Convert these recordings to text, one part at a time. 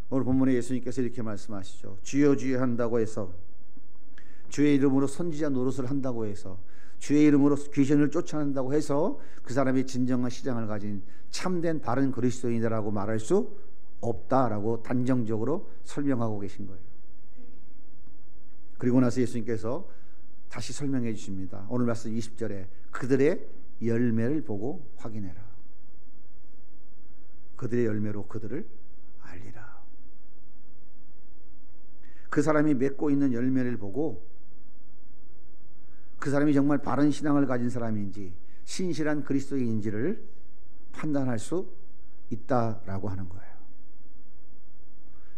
오늘 본문에 예수님께서 이렇게 말씀하시죠. 주여 주여 한다고 해서, 주의 이름으로 선지자 노릇을 한다고 해서, 주의 이름으로 귀신을 쫓아낸다고 해서 그 사람이 진정한 신앙을 가진 참된 바른 그리스도인이라고 말할 수 없다라고 단정적으로 설명하고 계신 거예요. 그리고 나서 예수님께서 다시 설명해 주십니다. 오늘 말씀 20절에 그들의 열매를 보고 확인해라. 그들의 열매로 그들을 알리라. 그 사람이 맺고 있는 열매를 보고 그 사람이 정말 바른 신앙을 가진 사람인지 신실한 그리스도인인지를 판단할 수 있다라고 하는 거예요.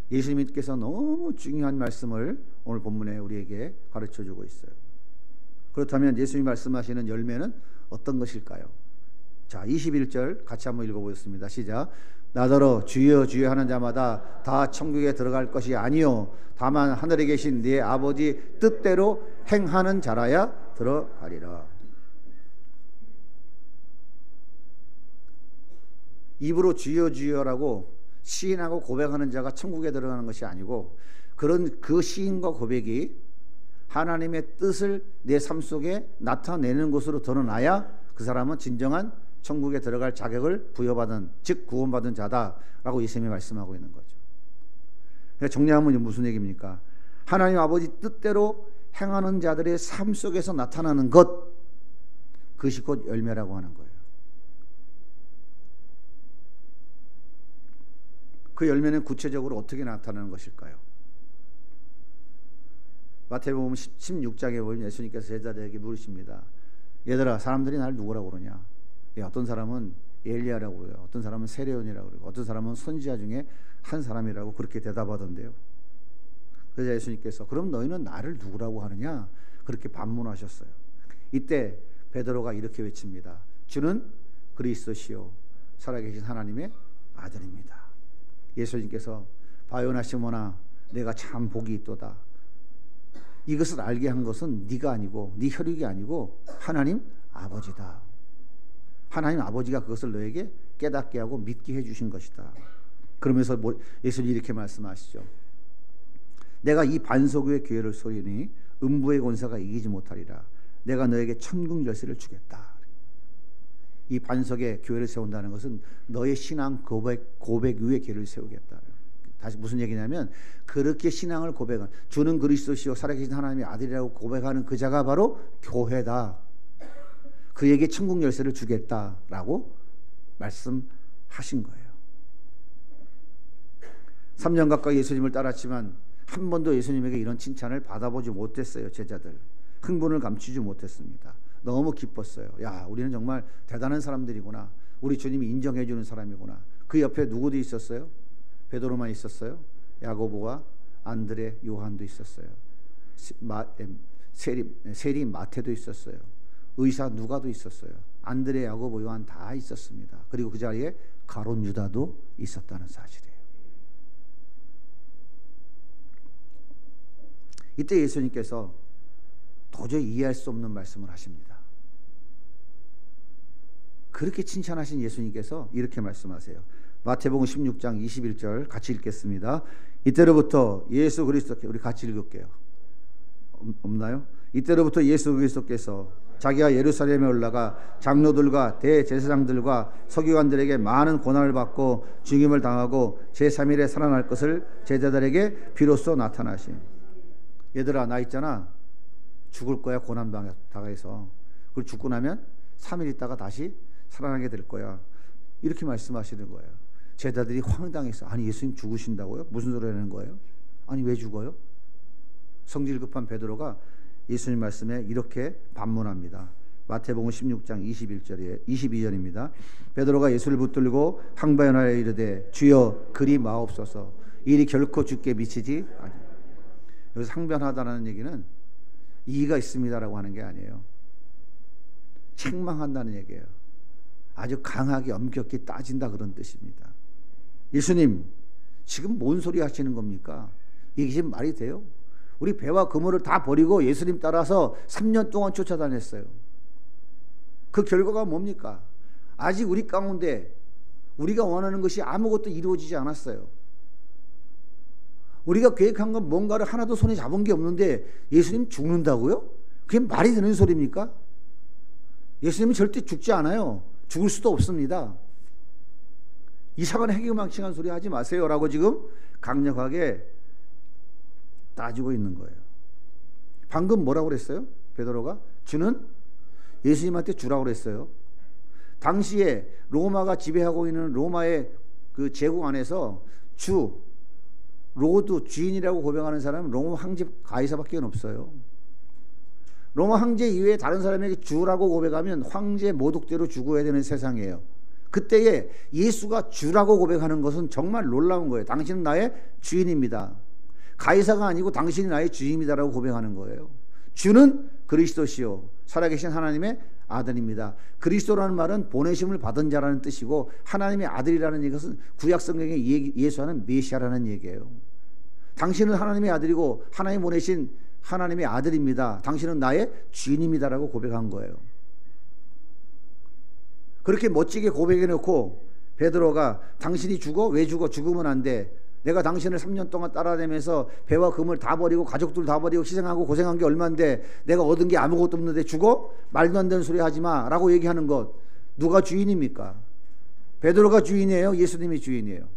예수님께서 너무 중요한 말씀을 오늘 본문에 우리에게 가르쳐주고 있어요. 그렇다면 예수님이 말씀하시는 열매는 어떤 것일까요? 자, 21절 같이 한번 읽어보겠습니다. 시작. 나더러 주여 주여 하는 자마다 다 천국에 들어갈 것이 아니요 다만 하늘에 계신 네 아버지 뜻대로 행하는 자라야 들어가리라. 입으로 주여 주여라고 시인하고 고백하는 자가 천국에 들어가는 것이 아니고, 그런 그 시인과 고백이 하나님의 뜻을 내 삶 속에 나타내는 것으로 드러나야 그 사람은 진정한 천국에 들어갈 자격을 부여받은, 즉 구원받은 자다라고 예수님이 말씀하고 있는 거죠. 그러니까 정리하면 무슨 얘기입니까? 하나님 아버지 뜻대로 행하는 자들의 삶 속에서 나타나는 것, 그것이 곧 열매라고 하는 거예요. 그 열매는 구체적으로 어떻게 나타나는 것일까요? 마태복음 16장에 보면 예수님께서 제자들에게 물으십니다. 얘들아, 사람들이 나를 누구라고 그러냐? 어떤 사람은 엘리야라고 그래요. 어떤 사람은 세례요한이라고 그러고, 어떤 사람은 선지자 중에 한 사람이라고 그렇게 대답하던데요. 그래서 예수님께서 그럼 너희는 나를 누구라고 하느냐? 그렇게 반문하셨어요. 이때 베드로가 이렇게 외칩니다. 주는 그리스도시요 살아계신 하나님의 아들입니다. 예수님께서 바요나 시몬아, 내가 참 복이 있도다. 이것을 알게 한 것은 네가 아니고 네 혈육이 아니고 하나님 아버지다. 하나님 아버지가 그것을 너에게 깨닫게 하고 믿게 해주신 것이다. 그러면서 예수님이 이렇게 말씀하시죠. 내가 이 반석의 교회를 소리니 음부의 권세가 이기지 못하리라. 내가 너에게 천국 열쇠를 주겠다. 이 반석의 교회를 세운다는 것은 너의 신앙 고백 위에 교회를 세우겠다. 다시 무슨 얘기냐면, 그렇게 신앙을 고백한, 주는 그리스도시요 살아계신 하나님의 아들이라고 고백하는 그 자가 바로 교회다. 그에게 천국 열쇠를 주겠다라고 말씀하신 거예요. 3년 가까이 예수님을 따랐지만 한 번도 예수님에게 이런 칭찬을 받아보지 못했어요. 제자들 흥분을 감추지 못했습니다. 너무 기뻤어요. 야, 우리는 정말 대단한 사람들이구나. 우리 주님이 인정해 주는 사람이구나. 그 옆에 누구도 있었어요? 베드로만 있었어요? 야고보와 안드레, 요한도 있었어요. 세리 마태도 있었어요. 의사 누가도 있었어요. 안드레, 야고보, 요한 다 있었습니다. 그리고 그 자리에 가룟 유다도 있었다는 사실이에요. 이때 예수님께서 도저히 이해할 수 없는 말씀을 하십니다. 그렇게 칭찬하신 예수님께서 이렇게 말씀하세요. 마태복음 16장 21절 같이 읽겠습니다. 이때로부터 예수 그리스도, 우리 같이 읽을게요. 없나요? 이때로부터 예수 그리스도께서 자기가 예루살렘에 올라가 장로들과 대제사장들과 서기관들에게 많은 고난을 받고 죽임을 당하고 제3일에 살아날 것을 제자들에게 비로소 나타나신. 얘들아, 나 있잖아, 죽을 거야. 고난 당해서. 그리고 죽고 나면 3일 있다가 다시 살아나게 될 거야. 이렇게 말씀하시는 거예요. 제자들이 황당해서, 아니 예수님 죽으신다고요? 무슨 소리 하는 거예요? 아니 왜 죽어요? 성질 급한 베드로가 예수님 말씀에 이렇게 반문합니다. 마태복음 16장 22절입니다. 베드로가 예수를 붙들고 항변하여 이르되 주여 그리 마옵소서. 일이 결코 주께 미치지 아니. 여기서 항변하다라는 얘기는 이의가 있습니다라고 하는 게 아니에요. 책망한다는 얘기예요. 아주 강하게 엄격히 따진다 그런 뜻입니다. 예수님 지금 뭔 소리 하시는 겁니까? 이게 지금 말이 돼요? 우리 배와 그물을 다 버리고 예수님 따라서 3년 동안 쫓아다녔어요. 그 결과가 뭡니까? 아직 우리 가운데 우리가 원하는 것이 아무것도 이루어지지 않았어요. 우리가 계획한 건 뭔가를 하나도 손에 잡은 게 없는데 예수님 죽는다고요? 그게 말이 되는 소리입니까? 예수님은 절대 죽지 않아요. 죽을 수도 없습니다. 이상한 해괴망측한 소리 하지 마세요라고 지금 강력하게 따지고 있는 거예요. 방금 뭐라고 그랬어요? 베드로가 주는 예수님한테 주라고 그랬어요. 당시에 로마가 지배하고 있는 로마의 그 제국 안에서 주, 로드, 주인이라고 고백하는 사람은 로마 황제 가이사밖에 없어요. 로마 황제 이외에 다른 사람에게 주라고 고백하면 황제 모독대로 죽어야 되는 세상이에요. 그때에 예수가 주라고 고백하는 것은 정말 놀라운 거예요. 당신은 나의 주인입니다. 가이사가 아니고 당신이 나의 주인이다라고 고백하는 거예요. 주는 그리스도시요 살아계신 하나님의 아들입니다. 그리스도라는 말은 보내심을 받은 자라는 뜻이고 하나님의 아들이라는 것은 구약 성경에 예수하는 메시아라는 얘기예요. 당신은 하나님의 아들이고 하나님 보내신 하나님의 아들입니다. 당신은 나의 주인입니다라고 고백한 거예요. 그렇게 멋지게 고백해 놓고 베드로가 당신이 죽어? 왜 죽어? 죽으면 안 돼. 내가 당신을 3년 동안 따라다니면서 배와 금을 다 버리고 가족들 다 버리고 희생하고 고생한 게 얼만데 내가 얻은 게 아무것도 없는데 죽어? 말도 안 되는 소리 하지 마 라고 얘기하는 것, 누가 주인입니까? 베드로가 주인이에요? 예수님이 주인이에요?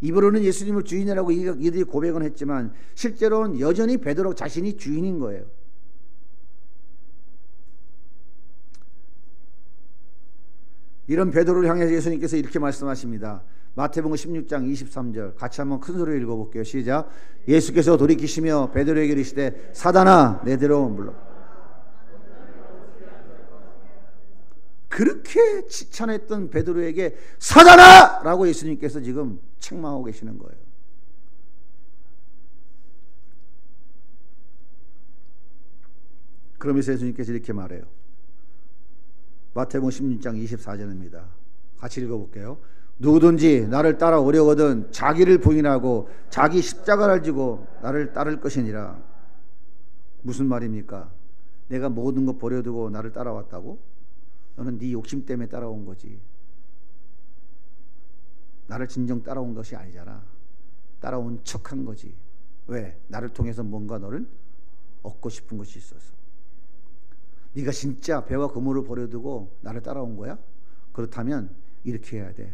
입으로는 예수님을 주인이라고 이들이 고백은 했지만 실제로는 여전히 베드로 자신이 주인인 거예요. 이런 베드로를 향해서 예수님께서 이렇게 말씀하십니다. 마태복음 16장 23절 같이 한번 큰 소리로 읽어볼게요. 시작. 예수께서 돌이키시며 베드로에게 이르시되 사단아 내대로 물러. 그렇게 칭찬했던 베드로에게 사단아! 라고 예수님께서 지금 책망하고 계시는 거예요. 그러면서 예수님께서 이렇게 말해요. 마태복음 16장 24절입니다. 같이 읽어볼게요. 누구든지 나를 따라오려거든 자기를 부인하고 자기 십자가를 지고 나를 따를 것이니라. 무슨 말입니까? 내가 모든 것 버려두고 나를 따라왔다고? 너는 네 욕심 때문에 따라온 거지. 나를 진정 따라온 것이 아니잖아. 따라온 척한 거지. 왜? 나를 통해서 뭔가 너를 얻고 싶은 것이 있어서. 네가 진짜 배와 그물을 버려두고 나를 따라온 거야? 그렇다면 이렇게 해야 돼.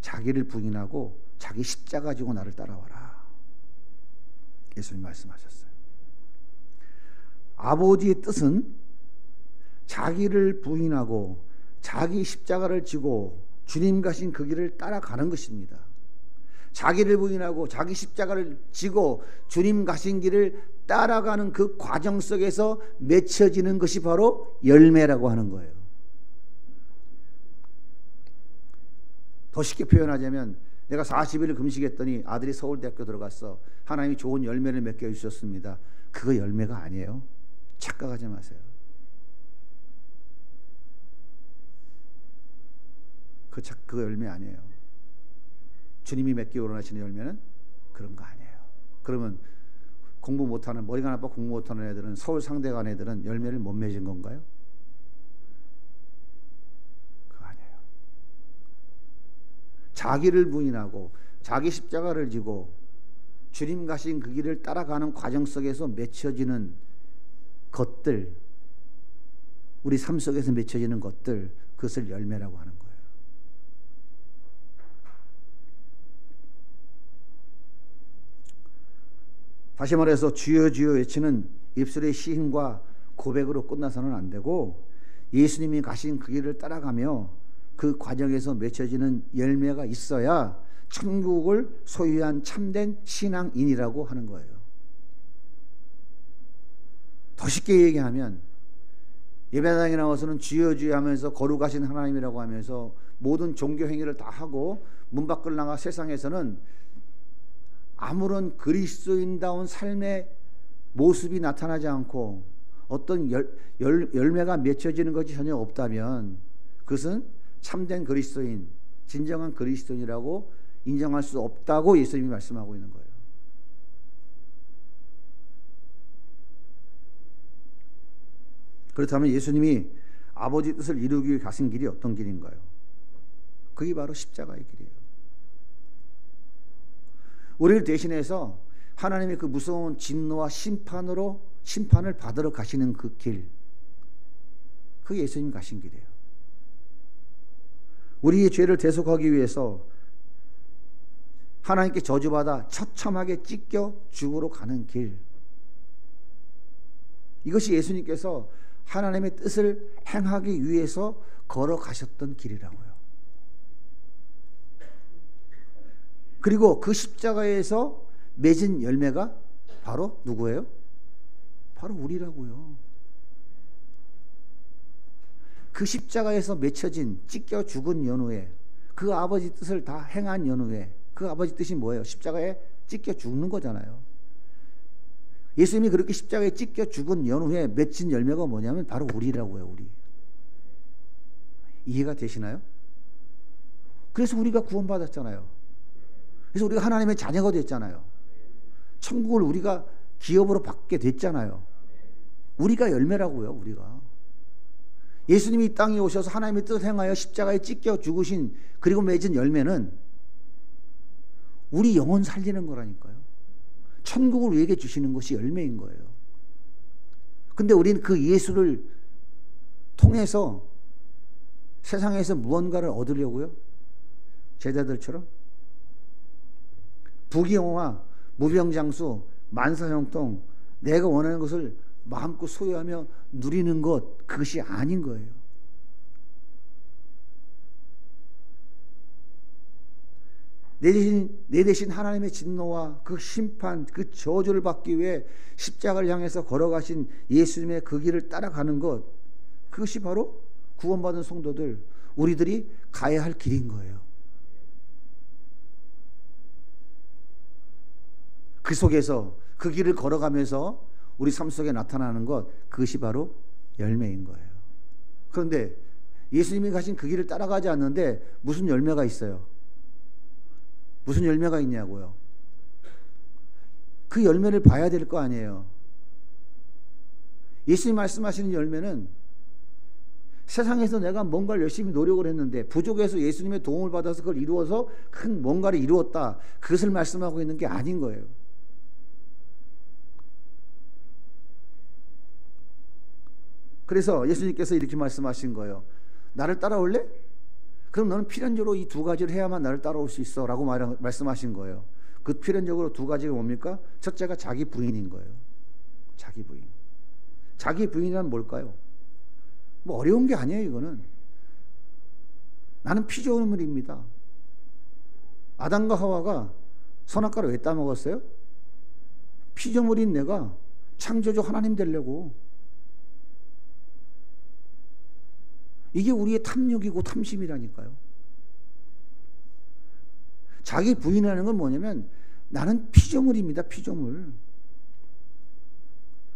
자기를 부인하고 자기 십자가 가지고 나를 따라와라. 예수님 말씀하셨어요. 아버지의 뜻은 자기를 부인하고 자기 십자가를 지고 주님 가신 그 길을 따라가는 것입니다. 자기를 부인하고 자기 십자가를 지고 주님 가신 길을 따라가는 그 과정 속에서 맺혀지는 것이 바로 열매라고 하는 거예요. 더 쉽게 표현하자면 내가 40일을 금식했더니 아들이 서울대학교 들어갔어. 하나님이 좋은 열매를 맺게 해주셨습니다. 그거 열매가 아니에요. 착각하지 마세요. 그거 열매 아니에요. 주님이 맺기 원하시는 열매는 그런 거 아니에요. 그러면 공부 못하는, 머리가 나빠 공부 못하는 애들은, 서울 상대 간 애들은 열매를 못 맺은 건가요? 그거 아니에요. 자기를 부인하고 자기 십자가를 지고 주님 가신 그 길을 따라가는 과정 속에서 맺혀지는 것들, 우리 삶 속에서 맺혀지는 것들, 그것을 열매라고 하는 거예요. 다시 말해서 주여 주여 외치는 입술의 시인과 고백으로 끝나서는 안 되고 예수님이 가신 그 길을 따라가며 그 과정에서 맺혀지는 열매가 있어야 천국을 소유한 참된 신앙인이라고 하는 거예요. 더 쉽게 얘기하면 예배당에 나와서는 주여 주여 하면서 거룩하신 하나님이라고 하면서 모든 종교 행위를 다 하고 문 밖을 나가 세상에서는 아무런 그리스도인다운 삶의 모습이 나타나지 않고 어떤 열매가 맺혀지는 것이 전혀 없다면 그것은 참된 그리스도인, 진정한 그리스도인이라고 인정할 수 없다고 예수님이 말씀하고 있는 거예요. 그렇다면 예수님이 아버지 뜻을 이루기 위해 가신 길이 어떤 길인가요? 그게 바로 십자가의 길이에요. 우리를 대신해서 하나님의 그 무서운 진노와 심판을 받으러 가시는 그 길, 그게 예수님이 가신 길이에요. 우리의 죄를 대속하기 위해서 하나님께 저주받아 처참하게 찢겨 죽으러 가는 길, 이것이 예수님께서 하나님의 뜻을 행하기 위해서 걸어가셨던 길이라고요. 그리고 그 십자가에서 맺은 열매가 바로 누구예요? 바로 우리라고요. 그 십자가에서 맺혀진 찢겨 죽은 연후에 그 아버지 뜻을 다 행한 연후에, 그 아버지 뜻이 뭐예요? 십자가에 찢겨 죽는 거잖아요. 예수님이 그렇게 십자가에 찢겨 죽은 연후에 맺힌 열매가 뭐냐면 바로 우리라고요. 우리. 이해가 되시나요? 그래서 우리가 구원받았잖아요. 그래서 우리가 하나님의 자녀가 됐잖아요. 천국을 우리가 기업으로 받게 됐잖아요. 우리가 열매라고요. 우리가. 예수님이 이 땅에 오셔서 하나님의 뜻을 행하여 십자가에 찢겨 죽으신 그리고 맺은 열매는 우리 영혼 살리는 거라니까요. 천국을 우리에게 주시는 것이 열매인 거예요. 근데 우리는 그 예수를 통해서 세상에서 무언가를 얻으려고요. 제자들처럼 부귀영화, 무병장수, 만사형통, 내가 원하는 것을 마음껏 소유하며 누리는 것, 그것이 아닌 거예요. 내 대신 하나님의 진노와 그 심판, 그 저주를 받기 위해 십자가를 향해서 걸어가신 예수님의 그 길을 따라가는 것, 그것이 바로 구원받은 성도들, 우리들이 가야 할 길인 거예요. 그 속에서 그 길을 걸어가면서 우리 삶 속에 나타나는 것, 그것이 바로 열매인 거예요. 그런데 예수님이 가신 그 길을 따라가지 않는데 무슨 열매가 있어요? 무슨 열매가 있냐고요? 그 열매를 봐야 될 거 아니에요. 예수님 말씀하시는 열매는 세상에서 내가 뭔가를 열심히 노력을 했는데 부족해서 예수님의 도움을 받아서 그걸 이루어서 큰 뭔가를 이루었다, 그것을 말씀하고 있는 게 아닌 거예요. 그래서 예수님께서 이렇게 말씀하신 거예요. 나를 따라올래? 그럼 너는 필연적으로 이 두 가지를 해야만 나를 따라올 수 있어 라고 말씀하신 거예요. 그 필연적으로 두 가지가 뭡니까? 첫째가 자기 부인인 거예요. 자기 부인. 자기 부인이란 뭘까요? 뭐 어려운 게 아니에요. 이거는 나는 피조물입니다. 아담과 하와가 선악과를 왜 따먹었어요? 피조물인 내가 창조주 하나님 되려고. 이게 우리의 탐욕이고 탐심이라니까요. 자기 부인하는 건 뭐냐면 나는 피조물입니다. 피조물.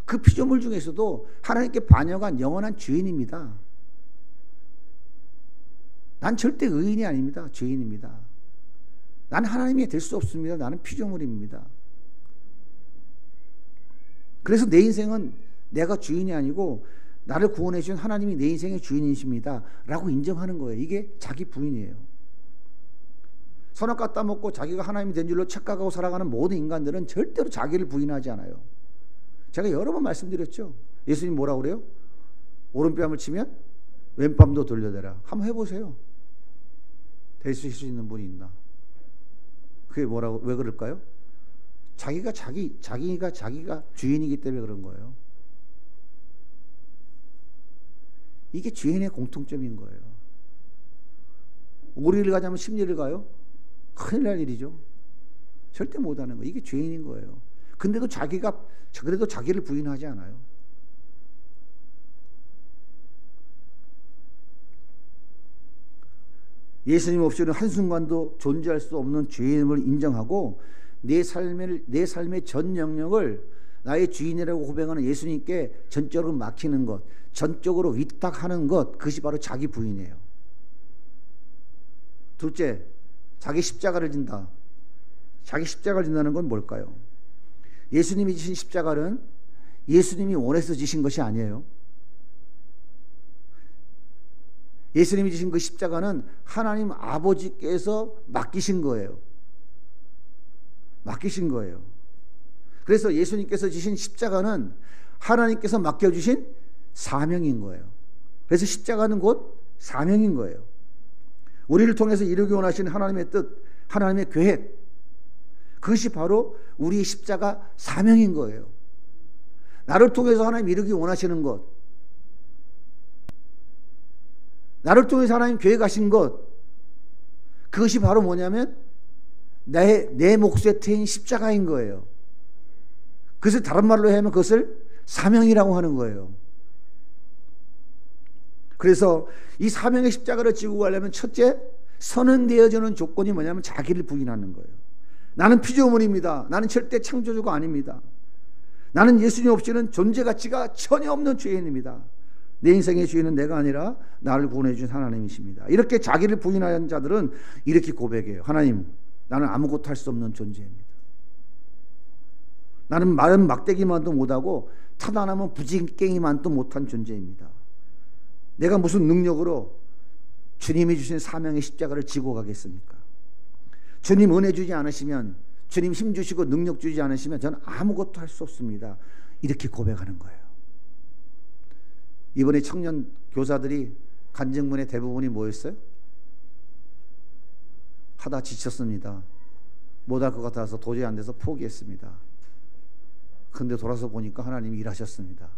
그 피조물 중에서도 하나님께 반역한 영원한 죄인입니다. 난 절대 의인이 아닙니다. 죄인입니다. 난 하나님이 될 수 없습니다. 나는 피조물입니다. 그래서 내 인생은 내가 주인이 아니고 나를 구원해 주신 하나님이 내 인생의 주인이십니다 라고 인정하는 거예요. 이게 자기 부인이에요. 선악 갖다 먹고 자기가 하나님이 된 줄로 착각하고 살아가는 모든 인간들은 절대로 자기를 부인하지 않아요. 제가 여러 번 말씀드렸죠. 예수님 뭐라고 그래요? 오른뺨을 치면 왼뺨도 돌려대라. 한번 해보세요. 될 수 있는 분이 있나? 그게 뭐라고, 왜 그럴까요? 자기가 주인이기 때문에 그런 거예요. 이게 죄인의 공통점인 거예요. 오리를 가자면 십리를 가요? 큰일 날 일이죠. 절대 못하는 거예요. 이게 죄인인 거예요. 근데도 그래도 자기를 부인하지 않아요. 예수님 없이는 한순간도 존재할 수 없는 죄인임을 인정하고 내 삶의 전 영역을 나의 주인이라고 고백하는 예수님께 전적으로 맡기는 것, 전적으로 위탁하는 것, 그것이 바로 자기 부인이에요. 둘째, 자기 십자가를 진다. 자기 십자가를 진다는 건 뭘까요? 예수님이 지신 십자가는 예수님이 원해서 지신 것이 아니에요. 예수님이 지신 그 십자가는 하나님 아버지께서 맡기신 거예요. 맡기신 거예요. 그래서 예수님께서 지신 십자가는 하나님께서 맡겨주신 사명인 거예요. 그래서 십자가는 곧 사명인 거예요. 우리를 통해서 이루기 원하시는 하나님의 뜻, 하나님의 계획, 그것이 바로 우리의 십자가 사명인 거예요. 나를 통해서 하나님 이루기 원하시는 것, 나를 통해서 하나님 계획하신 것, 그것이 바로 뭐냐면 내 몫에 태인 십자가인 거예요. 그래서 다른 말로 하면 그것을 사명이라고 하는 거예요. 그래서 이 사명의 십자가를 지고 가려면 첫째, 선언되어지는 조건이 뭐냐면 자기를 부인하는 거예요. 나는 피조물입니다. 나는 절대 창조주가 아닙니다. 나는 예수님 없이는 존재 가치가 전혀 없는 죄인입니다. 내 인생의 주인은 내가 아니라 나를 구원해 준 하나님이십니다. 이렇게 자기를 부인한 자들은 이렇게 고백해요. 하나님, 나는 아무것도 할 수 없는 존재입니다. 나는 마른 막대기만도 못하고 타다나면 부지깽이만도 못한 존재입니다. 내가 무슨 능력으로 주님이 주신 사명의 십자가를 지고 가겠습니까? 주님 은혜 주지 않으시면, 주님 힘 주시고 능력 주지 않으시면 저는 아무것도 할 수 없습니다. 이렇게 고백하는 거예요. 이번에 청년 교사들이 간증문의 대부분이 뭐였어요? 하다 지쳤습니다. 못할 것 같아서 도저히 안 돼서 포기했습니다. 근데 돌아서 보니까 하나님이 일하셨습니다.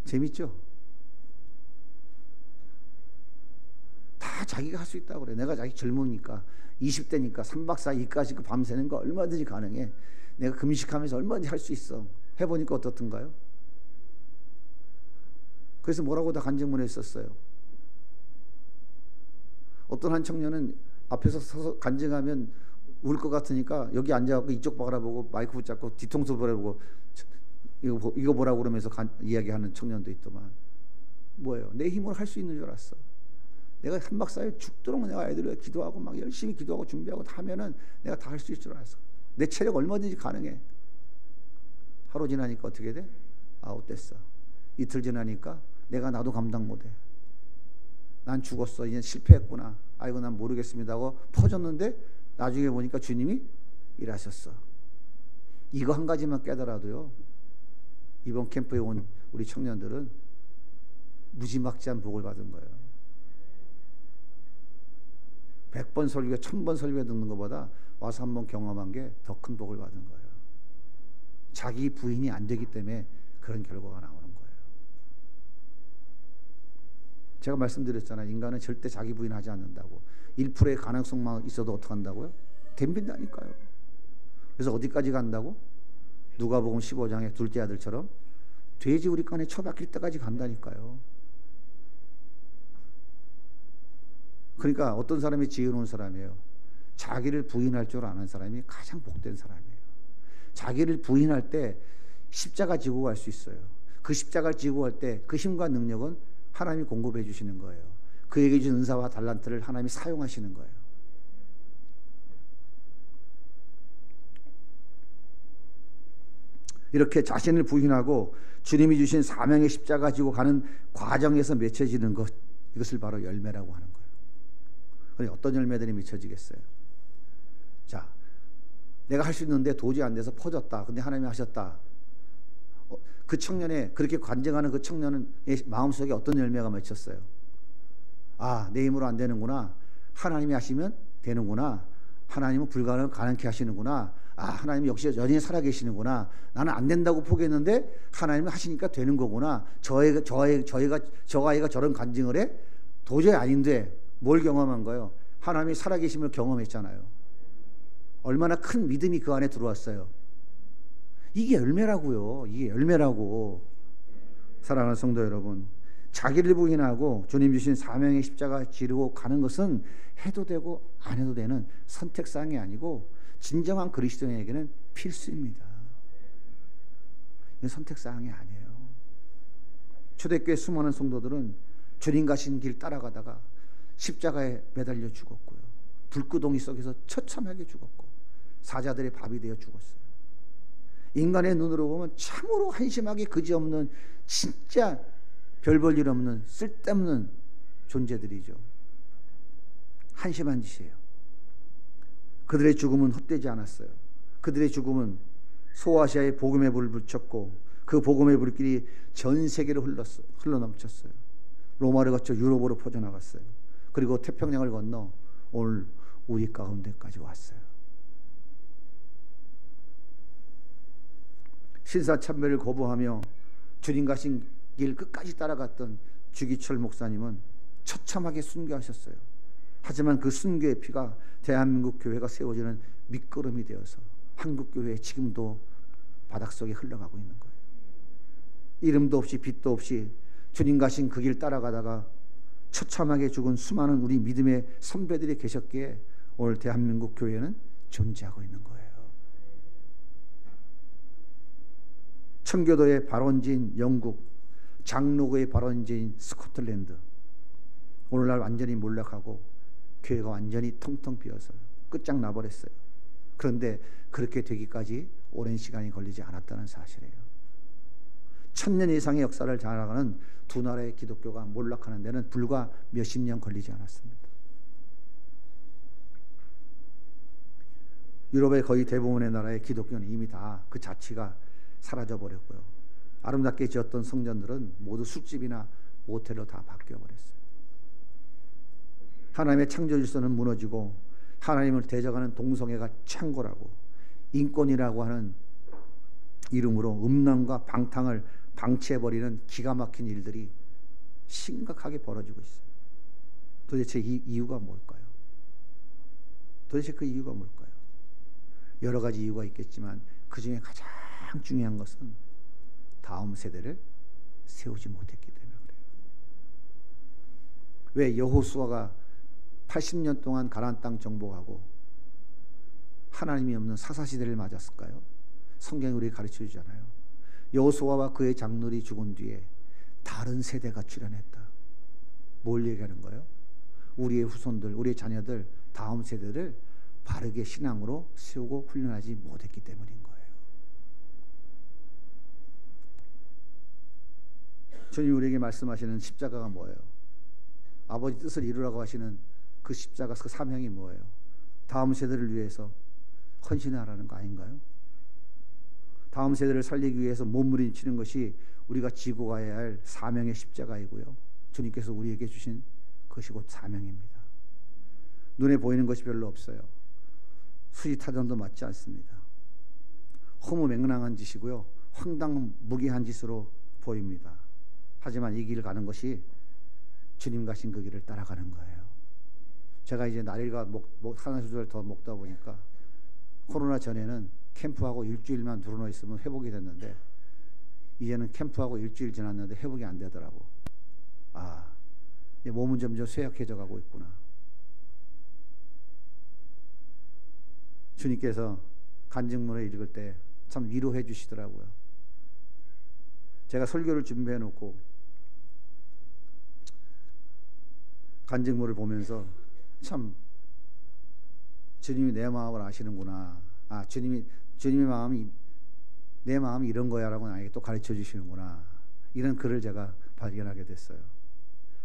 재밌죠? 다 자기가 할 수 있다고 그래. 내가 자기 젊으니까 20대니까 3박 4일 까지 밤새는 거 얼마든지 가능해. 내가 금식하면서 얼마든지 할 수 있어. 해보니까 어떻던가요? 그래서 뭐라고 다 간증문에 썼어요. 어떤 한 청년은 앞에서 서서 간증하면 울 것 같으니까 여기 앉아갖고 이쪽 바라보고 마이크 붙잡고 뒤통수 바라보고 이거 보라고 그러면서 이야기하는 청년도 있더만. 뭐예요? 내 힘으로 할 수 있는 줄 알았어. 내가 3박 4일 죽도록 내가 애들 위해 기도하고 막 열심히 기도하고 준비하고 하면은 내가 다 할 수 있을 줄 알았어. 내 체력 얼마든지 가능해. 하루 지나니까 어떻게 돼? 아웃됐어. 이틀 지나니까 내가 나도 감당 못해. 난 죽었어. 이제 실패했구나. 아이고 난 모르겠습니다 하고 퍼졌는데 나중에 보니까 주님이 일하셨어. 이거 한 가지만 깨달아도요, 이번 캠프에 온 우리 청년들은 무지막지한 복을 받은 거예요. 100번 설교, 1000번 설교 듣는 것보다 와서 한번 경험한 게 더 큰 복을 받은 거예요. 자기 부인이 안 되기 때문에 그런 결과가 나오는 거예요. 제가 말씀드렸잖아요. 인간은 절대 자기 부인하지 않는다고. 1%의 가능성만 있어도 어떡한다고요? 덤빈다니까요. 그래서 어디까지 간다고? 누가복음 15장의 둘째 아들처럼 돼지 우리간에 처박힐 때까지 간다니까요. 그러니까 어떤 사람이 지혜로운 사람이에요? 자기를 부인할 줄 아는 사람이 가장 복된 사람이에요. 자기를 부인할 때 십자가 지고 갈 수 있어요. 그 십자가를 지고 갈 때 그 힘과 능력은 하나님이 공급해 주시는 거예요. 그에게 주신 은사와 달란트를 하나님이 사용하시는 거예요. 이렇게 자신을 부인하고 주님이 주신 사명의 십자가 지고 가는 과정에서 맺혀지는 것, 이것을 바로 열매라고 하는 거예요. 그럼 어떤 열매들이 맺혀지겠어요? 자, 내가 할 수 있는데 도저히 안 돼서 퍼졌다. 근데 하나님이 하셨다. 그 청년의, 그렇게 간증하는 그 청년의 마음속에 어떤 열매가 맺혔어요? 아, 내 힘으로 안 되는구나. 하나님이 하시면 되는구나. 하나님은 불가능을 가능케 하시는구나. 아, 하나님이 역시 여전히 살아계시는구나. 나는 안 된다고 포기했는데 하나님이 하시니까 되는 거구나. 저 아이가 저런 간증을 해? 도저히 아닌데 뭘 경험한 거예요? 하나님이 살아계심을 경험했잖아요. 얼마나 큰 믿음이 그 안에 들어왔어요. 이게 열매라고요. 이게 열매라고. 사랑하는 성도 여러분, 자기를 부인하고 주님 주신 사명의 십자가 지르고 가는 것은 해도 되고 안 해도 되는 선택사항이 아니고 진정한 그리스도인에게는 필수입니다. 이건 선택사항이 아니에요. 초대교회 수많은 성도들은 주님 가신 길 따라가다가 십자가에 매달려 죽었고요. 불구덩이 속에서 처참하게 죽었고 사자들의 밥이 되어 죽었어요. 인간의 눈으로 보면 참으로 한심하게 그지없는 진짜 별 볼 일 없는 쓸데없는 존재들이죠. 한심한 짓이에요. 그들의 죽음은 헛되지 않았어요. 그들의 죽음은 소아시아에 복음의 불을 붙였고 그 복음의 불길이 전 세계로 흘러넘쳤어요. 로마를 거쳐 유럽으로 퍼져나갔어요. 그리고 태평양을 건너 오늘 우리 가운데까지 왔어요. 신사참배를 거부하며 주님 가신 길 끝까지 따라갔던 주기철 목사님은 처참하게 순교하셨어요. 하지만 그 순교의 피가 대한민국 교회가 세워지는 밑거름이 되어서 한국 교회에 지금도 바닥속에 흘러가고 있는 거예요. 이름도 없이 빛도 없이 주님 가신 그 길 따라가다가 처참하게 죽은 수많은 우리 믿음의 선배들이 계셨기에 오늘 대한민국 교회는 존재하고 있는 거예요. 청교도의 발원지인 영국, 장로교의 발원지인 스코틀랜드, 오늘날 완전히 몰락하고 교회가 완전히 텅텅 비어서 끝장나버렸어요. 그런데 그렇게 되기까지 오랜 시간이 걸리지 않았다는 사실이에요. 1000년 이상의 역사를 자랑하는 두 나라의 기독교가 몰락하는 데는 불과 몇십 년 걸리지 않았습니다. 유럽의 거의 대부분의 나라의 기독교는 이미 다 그 자치가 사라져버렸고요. 아름답게 지었던 성전들은 모두 술집이나 모텔로 다 바뀌어버렸어요. 하나님의 창조 질서는 무너지고 하나님을 대적하는 동성애가 창궐하고 인권이라고 하는 이름으로 음란과 방탕을 방치해버리는 기가 막힌 일들이 심각하게 벌어지고 있어요. 도대체 이 이유가 뭘까요? 도대체 그 이유가 뭘까요? 여러 가지 이유가 있겠지만 그 중에 가장 중요한 것은 다음 세대를 세우지 못했기 때문에 그래요. 왜 여호수아가 80년 동안 가나안 땅 정복하고 하나님이 없는 사사시대를 맞았을까요? 성경이 우리에게 가르쳐 주잖아요. 여호수아와 그의 장로들이 죽은 뒤에 다른 세대가 출현했다. 뭘 얘기하는 거예요? 우리의 후손들, 우리의 자녀들, 다음 세대를 바르게 신앙으로 세우고 훈련하지 못했기 때문인 거예요. 주님 우리에게 말씀하시는 십자가가 뭐예요? 아버지 뜻을 이루라고 하시는 그 십자가, 그 사명이 뭐예요? 다음 세대를 위해서 헌신하라는 거 아닌가요? 다음 세대를 살리기 위해서 몸부림치는 것이 우리가 지고 가야 할 사명의 십자가이고요. 주님께서 우리에게 주신 것이 곧 사명입니다. 눈에 보이는 것이 별로 없어요. 수지타전도 맞지 않습니다. 허무맹랑한 짓이고요. 황당무계한 짓으로 보입니다. 하지만 이 길을 가는 것이 주님 가신 그 길을 따라가는 거예요. 제가 이제 나이가 한 수절 더 먹다 보니까 코로나 전에는 캠프하고 일주일만 누워 있으면 회복이 됐는데 이제는 캠프하고 일주일 지났는데 회복이 안 되더라고. 아, 몸은 점점 쇠약해져 가고 있구나. 주님께서 간증문을 읽을 때 참 위로해 주시더라고요. 제가 설교를 준비해 놓고 간증문을 보면서 참 주님이 내 마음을 아시는구나. 아, 주님의 마음이 내 마음이 이런 거야라고 나에게 또 가르쳐 주시는구나. 이런 글을 제가 발견하게 됐어요.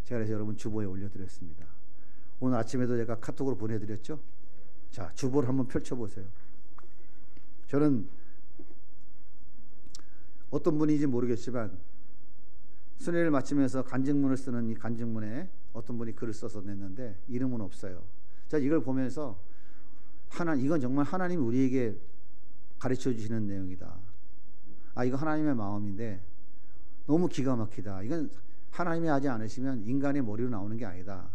제가 그래서 여러분 주보에 올려드렸습니다. 오늘 아침에도 제가 카톡으로 보내드렸죠. 자, 주보를 한번 펼쳐보세요. 저는 어떤 분인지 모르겠지만 순회를 마치면서 간증문을 쓰는 이 간증문에 어떤 분이 글을 써서 냈는데 이름은 없어요. 자, 이걸 보면서 이건 정말 하나님이 우리에게 가르쳐 주시는 내용이다. 아, 이거 하나님의 마음인데 너무 기가 막히다. 이건 하나님이 하지 않으시면 인간의 머리로 나오는 게 아니다.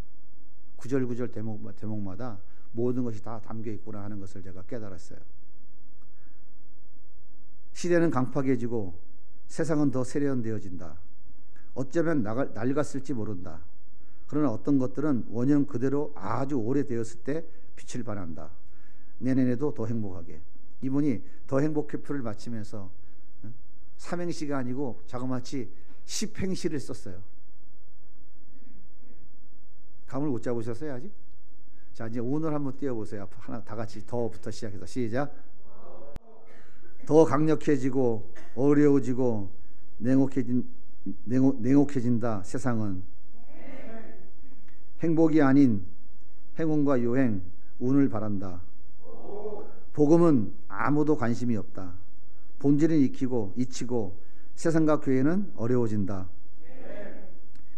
구절구절 대목마다 모든 것이 다 담겨 있구나 하는 것을 제가 깨달았어요. 시대는 강팍해지고 세상은 더 세련되어진다. 어쩌면 낡았을지 모른다. 그러나 어떤 것들은 원형 그대로 아주 오래되었을 때 빛을 발한다. 내년에도 더 행복하게. 이분이 더 행복해 표를 마치면서 삼행시가 아니고 자그마치 10행시를 썼어요. 감을 못 잡으셨어요 아직? 자, 이제 오늘 한번 띄워보세요. 하나 다 같이 더부터 시작해서 시작. 더 강력해지고 어려워지고 냉혹해진다. 세상은 행복이 아닌 행운과 요행, 운을 바란다. 복음은 아무도 관심이 없다. 본질은 잊히고 세상과 교회는 어려워진다.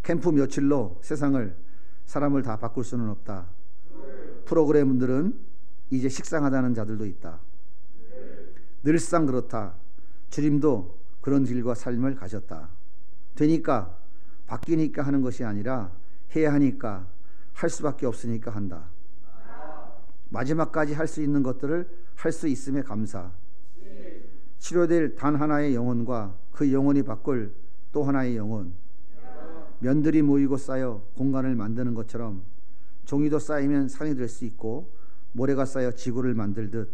캠프 며칠로 세상을 사람을 다 바꿀 수는 없다. 프로그램들은 이제 식상하다는 자들도 있다. 늘상 그렇다. 주님도 그런 길과 삶을 가셨다. 되니까 바뀌니까 하는 것이 아니라 해야 하니까 할 수밖에 없으니까 한다. 마지막까지 할 수 있는 것들을 할 수 있음에 감사. 치료될 단 하나의 영혼과 그 영혼이 바꿀 또 하나의 영혼. 면들이 모이고 쌓여 공간을 만드는 것처럼 종이도 쌓이면 산이 될 수 있고 모래가 쌓여 지구를 만들듯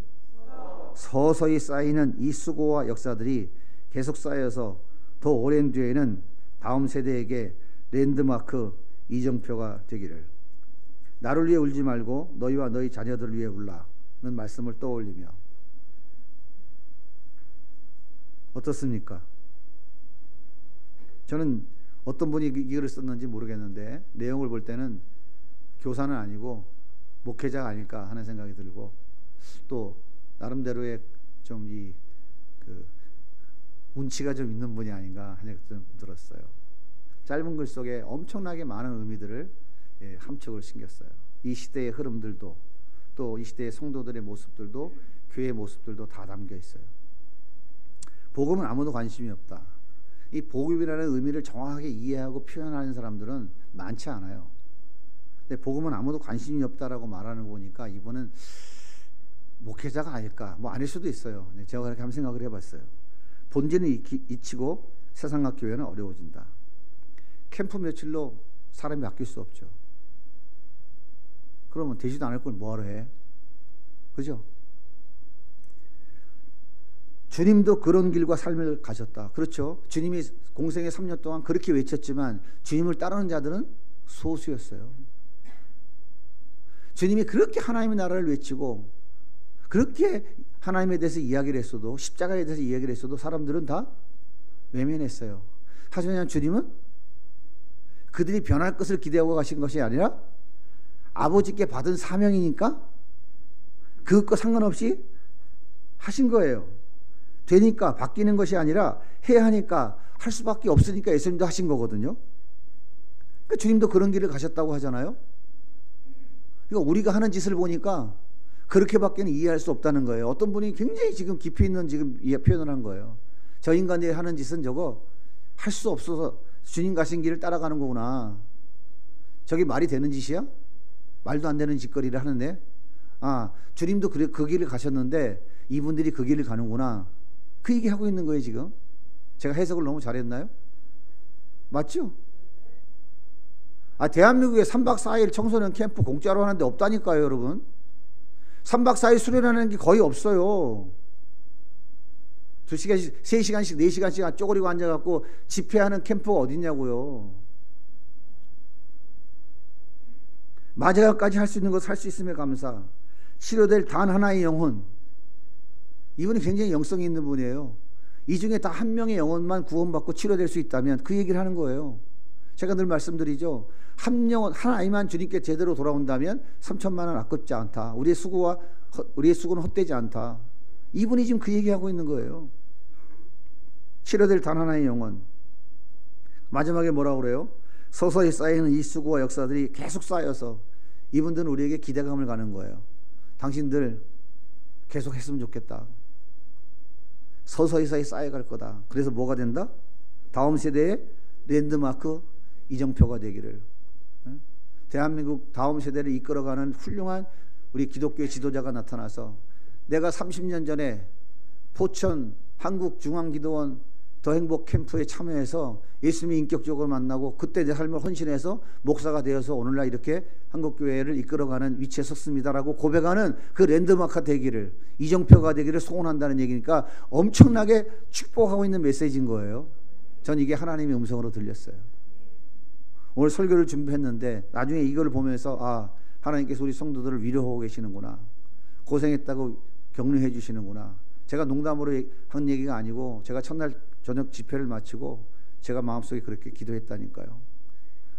서서히 쌓이는 이 수고와 역사들이 계속 쌓여서 더 오랜 뒤에는 다음 세대에게 랜드마크 이정표가 되기를. 나를 위해 울지 말고 너희와 너희 자녀들을 위해 울라는 말씀을 떠올리며 어떻습니까? 저는 어떤 분이 이 글을 썼는지 모르겠는데 내용을 볼 때는 교사는 아니고 목회자가 아닐까 하는 생각이 들고 또 나름대로의 좀 이 운치가 좀 있는 분이 아닌가 하는 생각이 좀 들었어요. 짧은 글 속에 엄청나게 많은 의미들을 함축을 신겼어요. 이 시대의 흐름들도 또 이 시대의 성도들의 모습들도 교회의 모습들도 다 담겨 있어요. 복음은 아무도 관심이 없다. 이 복음이라는 의미를 정확하게 이해하고 표현하는 사람들은 많지 않아요. 근데 복음은 아무도 관심이 없다라고 말하는 거 보니까 이분은 목회자가 아닐까, 뭐 아닐 수도 있어요. 제가 그렇게 한번 생각을 해봤어요. 본질은 잊히고 세상과 교회는 어려워진다. 캠프 며칠로 사람이 바뀔 수 없죠. 그러면 되지도 않을 걸 뭐하러 해? 그죠? 주님도 그런 길과 삶을 가셨다. 그렇죠? 주님이 공생의 3년 동안 그렇게 외쳤지만 주님을 따르는 자들은 소수였어요. 주님이 그렇게 하나님의 나라를 외치고 그렇게 하나님에 대해서 이야기를 했어도 십자가에 대해서 이야기를 했어도 사람들은 다 외면했어요. 하지만 주님은 그들이 변할 것을 기대하고 가신 것이 아니라 아버지께 받은 사명이니까 그것과 상관없이 하신 거예요. 되니까 바뀌는 것이 아니라 해야 하니까 할 수밖에 없으니까 예수님도 하신 거거든요. 그러니까 주님도 그런 길을 가셨다고 하잖아요. 그러니까 우리가 하는 짓을 보니까 그렇게밖에는 이해할 수 없다는 거예요. 어떤 분이 굉장히 지금 깊이 있는 지금 표현을 한 거예요. 저 인간이 하는 짓은 저거 할 수 없어서 주님 가신 길을 따라가는 거구나. 저게 말이 되는 짓이야? 말도 안 되는 짓거리를 하는데 주님도 그 길을 가셨는데 이분들이 그 길을 가는구나. 그 얘기하고 있는 거예요 지금. 제가 해석을 너무 잘했나요? 맞죠? 대한민국에 3박 4일 청소년 캠프 공짜로 하는데 없다니까요 여러분. 3박 4일 수련하는 게 거의 없어요. 2시간씩 3시간씩 4시간씩 쪼그리고 앉아갖고 집회하는 캠프가 어딨냐고요. 마지막까지 할 수 있는 것을 할 수 있음에 감사. 치료될 단 하나의 영혼. 이분이 굉장히 영성이 있는 분이에요. 이 중에 다 한 명의 영혼만 구원받고 치료될 수 있다면 그 얘기를 하는 거예요. 제가 늘 말씀드리죠. 한 영혼, 한 아이만 주님께 제대로 돌아온다면 3천만 원 아깝지 않다. 우리의 수고는 헛되지 않다. 이분이 지금 그 얘기하고 있는 거예요. 치료될 단 하나의 영혼. 마지막에 뭐라고 그래요? 서서히 쌓이는 이 수고와 역사들이 계속 쌓여서 이분들은 우리에게 기대감을 가는 거예요. 당신들 계속 했으면 좋겠다. 서서히 쌓여갈 거다. 그래서 뭐가 된다? 다음 세대의 랜드마크 이정표가 되기를. 대한민국 다음 세대를 이끌어가는 훌륭한 우리 기독교의 지도자가 나타나서 내가 30년 전에 포천 한국중앙기도원 더행복 캠프에 참여해서 예수님이 인격적으로 만나고 그때 내 삶을 헌신해서 목사가 되어서 오늘날 이렇게 한국교회를 이끌어가는 위치에 섰습니다라고 고백하는 그 랜드마크가 되기를, 이정표가 되기를 소원한다는 얘기니까 엄청나게 축복하고 있는 메시지인 거예요. 전 이게 하나님의 음성으로 들렸어요. 오늘 설교를 준비했는데 나중에 이걸 보면서 하나님께서 우리 성도들을 위로하고 계시는구나. 고생했다고 격려해 주시는구나. 제가 농담으로 한 얘기가 아니고 제가 첫날 저녁 집회를 마치고 제가 마음속에 그렇게 기도했다니까요.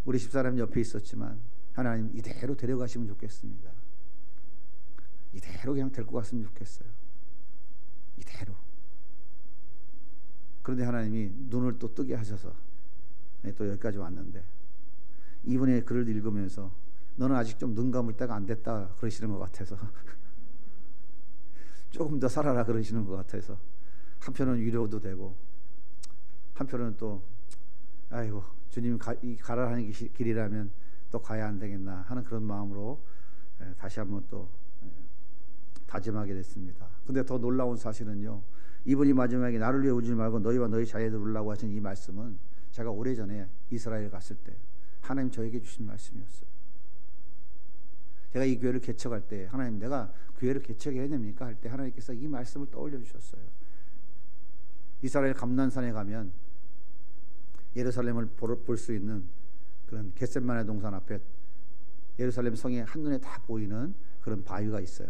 우리 집사람 옆에 있었지만 하나님 이대로 데려가시면 좋겠습니다. 이대로 그냥 데리고 갔으면 좋겠어요. 이대로. 그런데 하나님이 눈을 또 뜨게 하셔서 또 여기까지 왔는데, 이분의 글을 읽으면서 너는 아직 좀 눈 감을 때가 안 됐다 그러시는 것 같아서 조금 더 살아라 그러시는 것 같아서 한편은 위로도 되고, 한편은 또 아이고 주님 가라 하는 길이라면 또 가야 안 되겠나 하는 그런 마음으로 다시 한번 또 다짐하게 됐습니다. 근데 더 놀라운 사실은요, 이분이 마지막에 나를 위해 울지 말고 너희와 너희 자녀들 울라고 하신 이 말씀은 제가 오래전에 이스라엘 갔을 때 하나님 저에게 주신 말씀이었어요. 제가 이 교회를 개척할 때 하나님 내가 교회를 개척해야 됩니까? 할 때 하나님께서 이 말씀을 떠올려 주셨어요. 이스라엘 감난산에 가면 예루살렘을 볼 수 있는 그런 겟셋마네 동산 앞에 예루살렘 성이 한눈에 다 보이는 그런 바위가 있어요.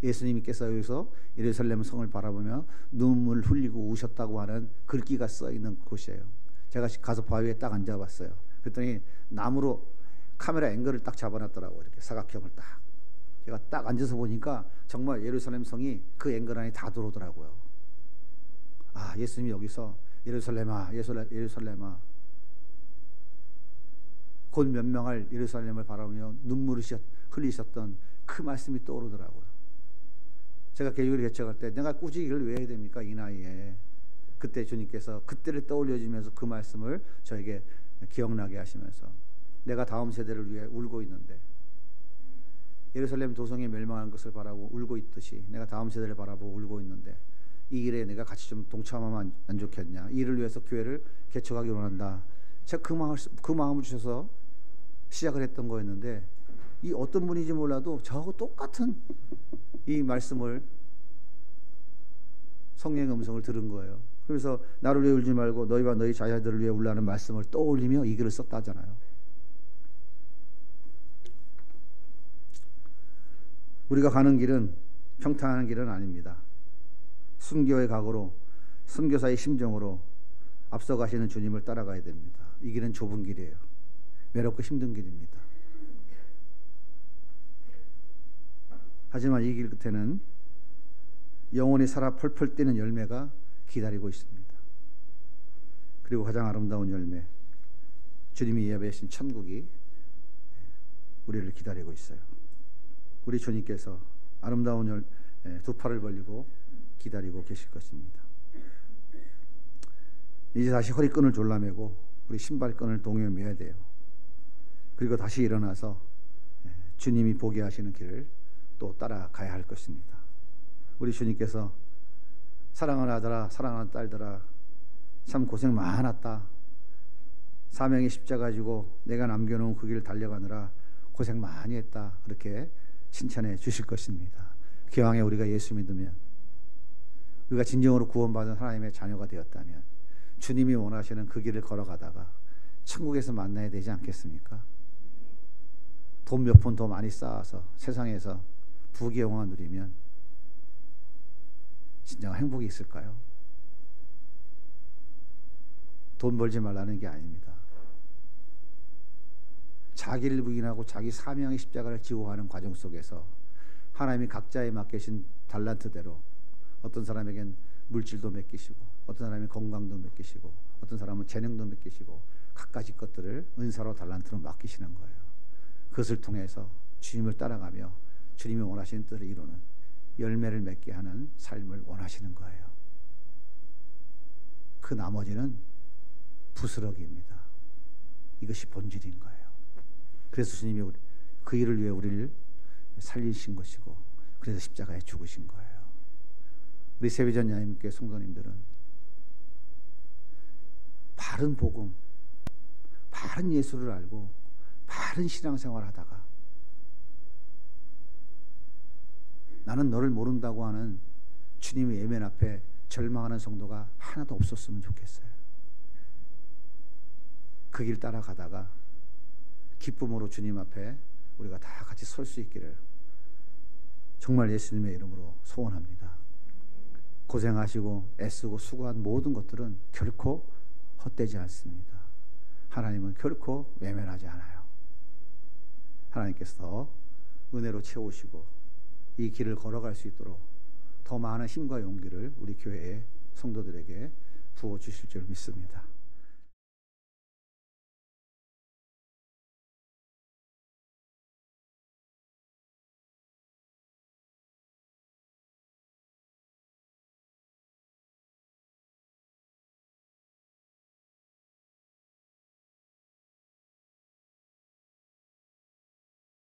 예수님께서 여기서 예루살렘 성을 바라보며 눈물 흘리고 우셨다고 하는 글귀가 써 있는 곳이에요. 제가 가서 바위에 딱 앉아봤어요. 그랬더니 나무로 카메라 앵글을 딱 잡아놨더라고요. 이렇게 사각형을 딱. 제가 딱 앉아서 보니까 정말 예루살렘 성이 그 앵글 안에 다 들어오더라고요. 아, 예수님이 여기서 예루살렘아, 예루살렘아, 곧 멸망할 예루살렘을 바라보며 눈물을 흘리셨던 그 말씀이 떠오르더라고요. 제가 교회를 개척할 때 내가 꾸준히 일을 왜 해야 됩니까? 이 나이에. 그때 주님께서 그때를 떠올려주면서 그 말씀을 저에게 기억나게 하시면서 내가 다음 세대를 위해 울고 있는데, 예루살렘 도성이 멸망한 것을 바라고 울고 있듯이 내가 다음 세대를 바라보고 울고 있는데, 이 일에 내가 같이 좀 동참하면 안 좋겠냐, 이 일을 위해서 교회를 개척하기 원한다. 제가 그 마음을 주셔서 시작을 했던 거였는데, 이 어떤 분인지 몰라도 저하고 똑같은 이 말씀을, 성령의 음성을 들은 거예요. 그래서 나를 위해 울지 말고 너희와 너희 자녀들을 위해 울라는 말씀을 떠올리며 이 글을 썼다잖아요. 우리가 가는 길은 평탄한 길은 아닙니다. 순교의 각오로, 선교사의 심정으로 앞서가시는 주님을 따라가야 됩니다. 이 길은 좁은 길이에요. 외롭고 힘든 길입니다. 하지만 이 길 끝에는 영혼이 살아 펄펄 뛰는 열매가 기다리고 있습니다. 그리고 가장 아름다운 열매, 주님이 예배하신 천국이 우리를 기다리고 있어요. 우리 주님께서 아름다운 두 팔을 벌리고 기다리고 계실 것입니다. 이제 다시 허리끈을 졸라매고 우리 신발끈을 동요에 매야 돼요. 그리고 다시 일어나서 주님이 보게 하시는 길을 또 따라가야 할 것입니다. 우리 주님께서 사랑하는 아들아, 사랑하는 딸들아, 참 고생 많았다. 사명의 십자가 가지고 내가 남겨놓은 그 길을 달려가느라 고생 많이 했다. 그렇게 칭찬해 주실 것입니다. 기왕에 우리가 예수 믿으면, 우리가 진정으로 구원받은 하나님의 자녀가 되었다면 주님이 원하시는 그 길을 걸어가다가 천국에서 만나야 되지 않겠습니까? 돈 몇 푼 더 많이 쌓아서 세상에서 부귀영화 누리면 진정한 행복이 있을까요? 돈 벌지 말라는 게 아닙니다. 자기를 부인하고 자기 사명의 십자가를 지고 가는 과정 속에서 하나님이 각자에 맡기신 달란트대로 어떤 사람에겐 물질도 맡기시고, 어떤 사람이 건강도 맡기시고, 어떤 사람은 재능도 맡기시고, 각가지 것들을 은사로 달란트로 맡기시는 거예요. 그것을 통해서 주님을 따라가며 주님이 원하시는 뜻을 이루는 열매를 맺게 하는 삶을 원하시는 거예요. 그 나머지는 부스러기입니다. 이것이 본질인 거예요. 그래서 주님이 그 일을 위해 우리를 살리신 것이고, 그래서 십자가에 죽으신 거예요. 우리 세비전 야임교회 성도님들은 바른 복음, 바른 예수를 알고 바른 신앙생활을 하다가 나는 너를 모른다고 하는 주님의 예면 앞에 절망하는 성도가 하나도 없었으면 좋겠어요. 그 길 따라가다가 기쁨으로 주님 앞에 우리가 다 같이 설 수 있기를 정말 예수님의 이름으로 소원합니다. 고생하시고 애쓰고 수고한 모든 것들은 결코 헛되지 않습니다. 하나님은 결코 외면하지 않아요. 하나님께서 더 은혜로 채우시고 이 길을 걸어갈 수 있도록 더 많은 힘과 용기를 우리 교회의 성도들에게 부어주실 줄 믿습니다.